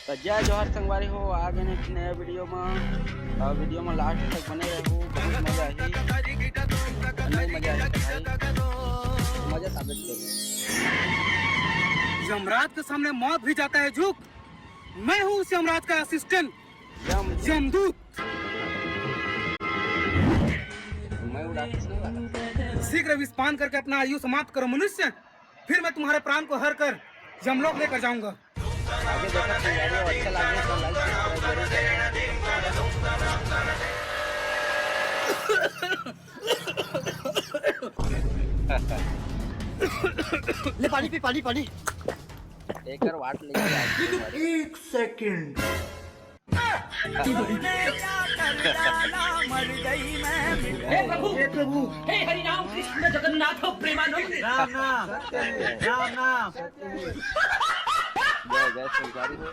तो जय जोहर संगवारी हो आ गए एक नया वीडियो में लास्ट तक बने रहो। बहुत मजा आई, नहीं मजा आई तो मजा साबित करो। यमराज के सामने मौत भी जाता है झुक। मैं हूँ उस यमराज का असिस्टेंट यमदूत। मैं उड़ा नहीं वाला। शीघ्र विस्पान करके अपना आयु समाप्त करो मनुष्य, फिर मैं तुम्हारे प्राण को हर कर यमलोक लेकर जाऊंगा। आगे देखो संगवारी हो, अच्छा लगे तो लाइक सब्सक्राइब जरूर। ले पानी पी, पानी पानी। एक वाट लेके एक सेकंड। हे प्रभु, हे हरि राम कृष्ण जगन्नाथ प्रेमानंद। राम नाम, राम नाम। जय जय संगवारी हो।